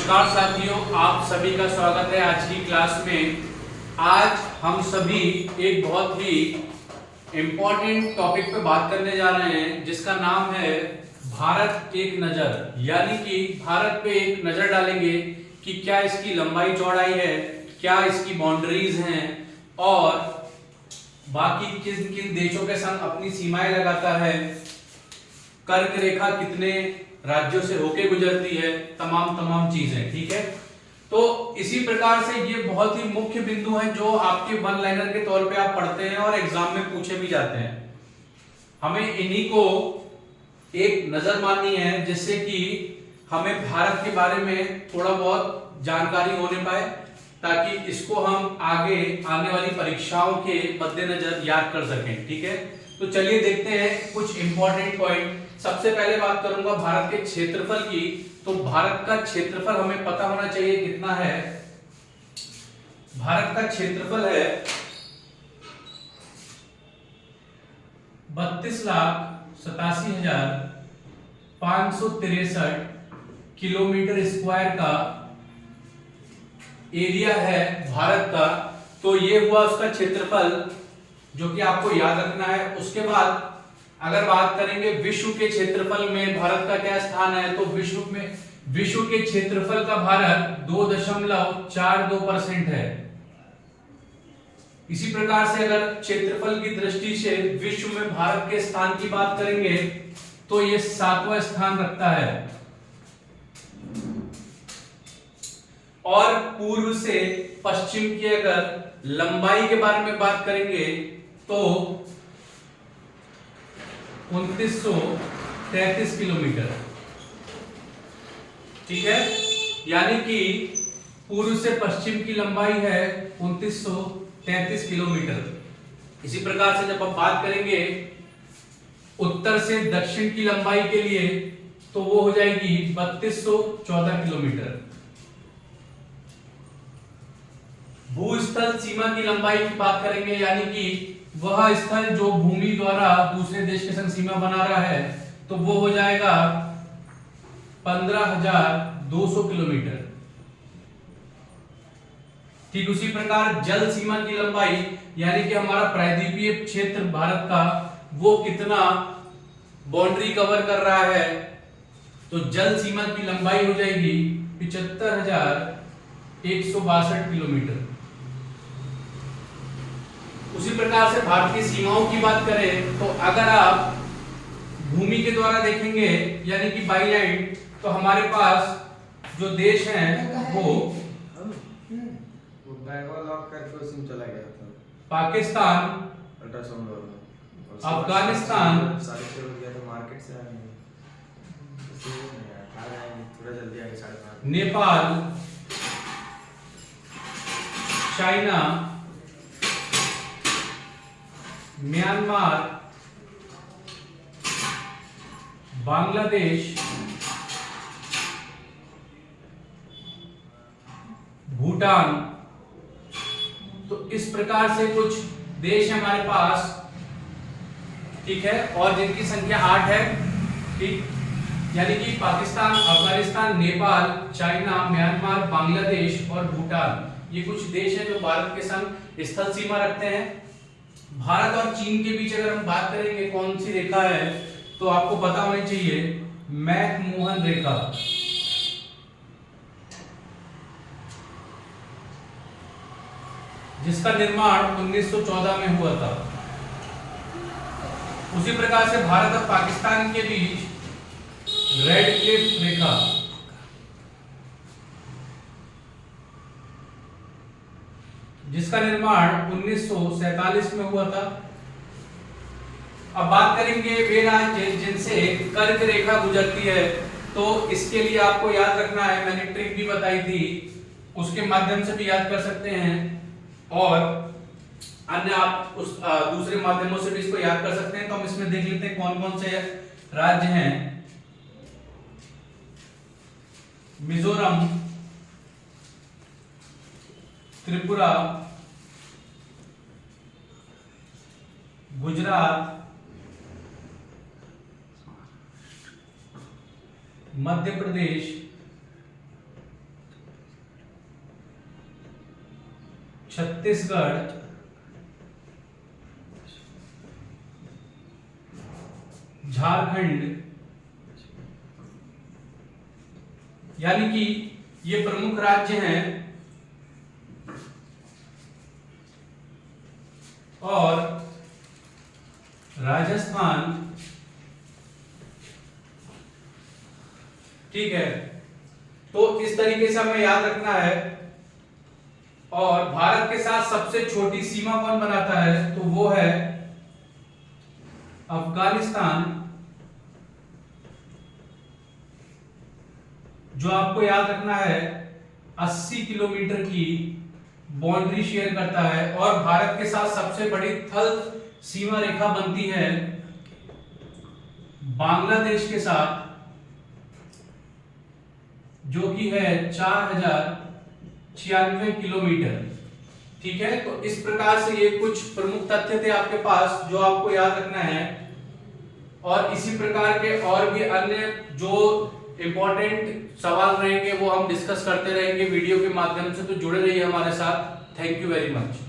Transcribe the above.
नमस्कार साथियों, आप सभी का स्वागत है आज की क्लास में। आज हम सभी एक बहुत ही इम्पोर्टेंट टॉपिक पे बात करने जा रहे हैं जिसका नाम है भारत एक नज़र। यानी कि भारत पे एक नज़र डालेंगे कि क्या इसकी लंबाई चौड़ाई है, क्या इसकी बाउंड्रीज हैं और बाकी किन किन देशों के संग अपनी सीमाएं लगाता है, कर्क रेखा कितने राज्यों से होके गुजरती है, तमाम चीजें। ठीक है, तो इसी प्रकार से ये बहुत ही मुख्य बिंदु हैं जो आपके वन लाइनर के तौर पे आप पढ़ते हैं और एग्जाम में पूछे भी जाते हैं। हमें इन्हीं को एक नजर मारनी है जिससे कि हमें भारत के बारे में थोड़ा बहुत जानकारी होने पाए, ताकि इसको हम आगे आने वाली परीक्षाओं के मद्देनजर याद कर सकें। ठीक है, तो चलिए देखते हैं कुछ इंपॉर्टेंट पॉइंट। सबसे पहले बात करूंगा भारत के क्षेत्रफल की। तो भारत का क्षेत्रफल हमें पता होना चाहिए कितना है। भारत का क्षेत्रफल है 32,87,563 किलोमीटर स्क्वायर का एरिया है भारत का। तो ये हुआ उसका क्षेत्रफल जो कि आपको याद रखना है। उसके बाद अगर बात करेंगे विश्व के क्षेत्रफल में भारत का क्या स्थान है, तो विश्व के क्षेत्रफल का भारत 2.42% है। इसी प्रकार से अगर क्षेत्रफल की दृष्टि से विश्व में भारत के स्थान की बात करेंगे तो ये 7वां स्थान रखता है। और पूर्व से पश्चिम की अगर लंबाई के बारे में बात करेंगे तो 2933 किलोमीटर। ठीक है, यानी कि पूर्व से पश्चिम की लंबाई है 2933 किलोमीटर। इसी प्रकार से जब आप बात करेंगे उत्तर से दक्षिण की लंबाई के लिए तो वो हो जाएगी 3214 किलोमीटर। भूस्थल सीमा की लंबाई की बात करेंगे, यानी कि वह स्थल जो भूमि द्वारा दूसरे देश के संग सीमा बना रहा है, तो वो हो जाएगा 15,200 किलोमीटर। ठीक उसी प्रकार जल सीमा की लंबाई, यानी कि हमारा प्रायद्वीपीय क्षेत्र भारत का वो कितना बाउंड्री कवर कर रहा है, तो जल सीमा की लंबाई हो जाएगी 75,162 किलोमीटर। उसी प्रकार से भारत की सीमाओं की बात करें तो अगर आप भूमि के द्वारा देखेंगे यानी कि बाई लैंड, तो हमारे पास जो देश हैं वो पाकिस्तान, अफगानिस्तान, नेपाल, चाइना, म्यांमार, बांग्लादेश, भूटान। तो इस प्रकार से कुछ देश है हमारे पास। ठीक है, और जिनकी संख्या 8 है। ठीक, यानी कि पाकिस्तान, अफगानिस्तान, नेपाल, चाइना, म्यांमार, बांग्लादेश और भूटान, ये कुछ देश हैं जो भारत के संग स्थल सीमा रखते हैं। भारत और चीन के बीच अगर हम बात करेंगे कौन सी रेखा है, तो आपको पता होनी चाहिए मैकमोहन रेखा। जिसका निर्माण 1914 में हुआ था। उसी प्रकार से भारत और पाकिस्तान के बीच रेड क्लिफ रेखा, जिसका निर्माण 1947 में हुआ था। अब बात करेंगे वे राज्य जिनसे कर्क रेखा गुजरती है, तो इसके लिए आपको याद रखना है, मैंने ट्रिक भी बताई थी, उसके माध्यम से भी याद कर सकते हैं और अन्य आप उस दूसरे माध्यमों से भी इसको याद कर सकते हैं। तो हम इसमें देख लेते हैं कौन कौन से राज्य हैं। मिजोरम, त्रिपुरा, गुजरात, मध्य प्रदेश, छत्तीसगढ़, झारखंड, यानी कि ये प्रमुख राज्य हैं। और राजस्थान, ठीक है। तो इस तरीके से हमें याद रखना है। और भारत के साथ सबसे छोटी सीमा कौन बनाता है, तो वो है अफगानिस्तान, जो आपको याद रखना है 80 किलोमीटर की बाउंड्री शेयर करता है। और भारत के साथ सबसे बड़ी थल सीमा रेखा बनती है बांग्लादेश के साथ, जो कि है 4096 किलोमीटर। ठीक है, तो इस प्रकार से ये कुछ प्रमुख तथ्य थे आपके पास जो आपको याद रखना है। और इसी प्रकार के और भी अन्य जो इंपॉर्टेंट सवाल रहेंगे वो हम डिस्कस करते रहेंगे वीडियो के माध्यम से। तो जुड़े रहिए हमारे साथ। Thank you very much.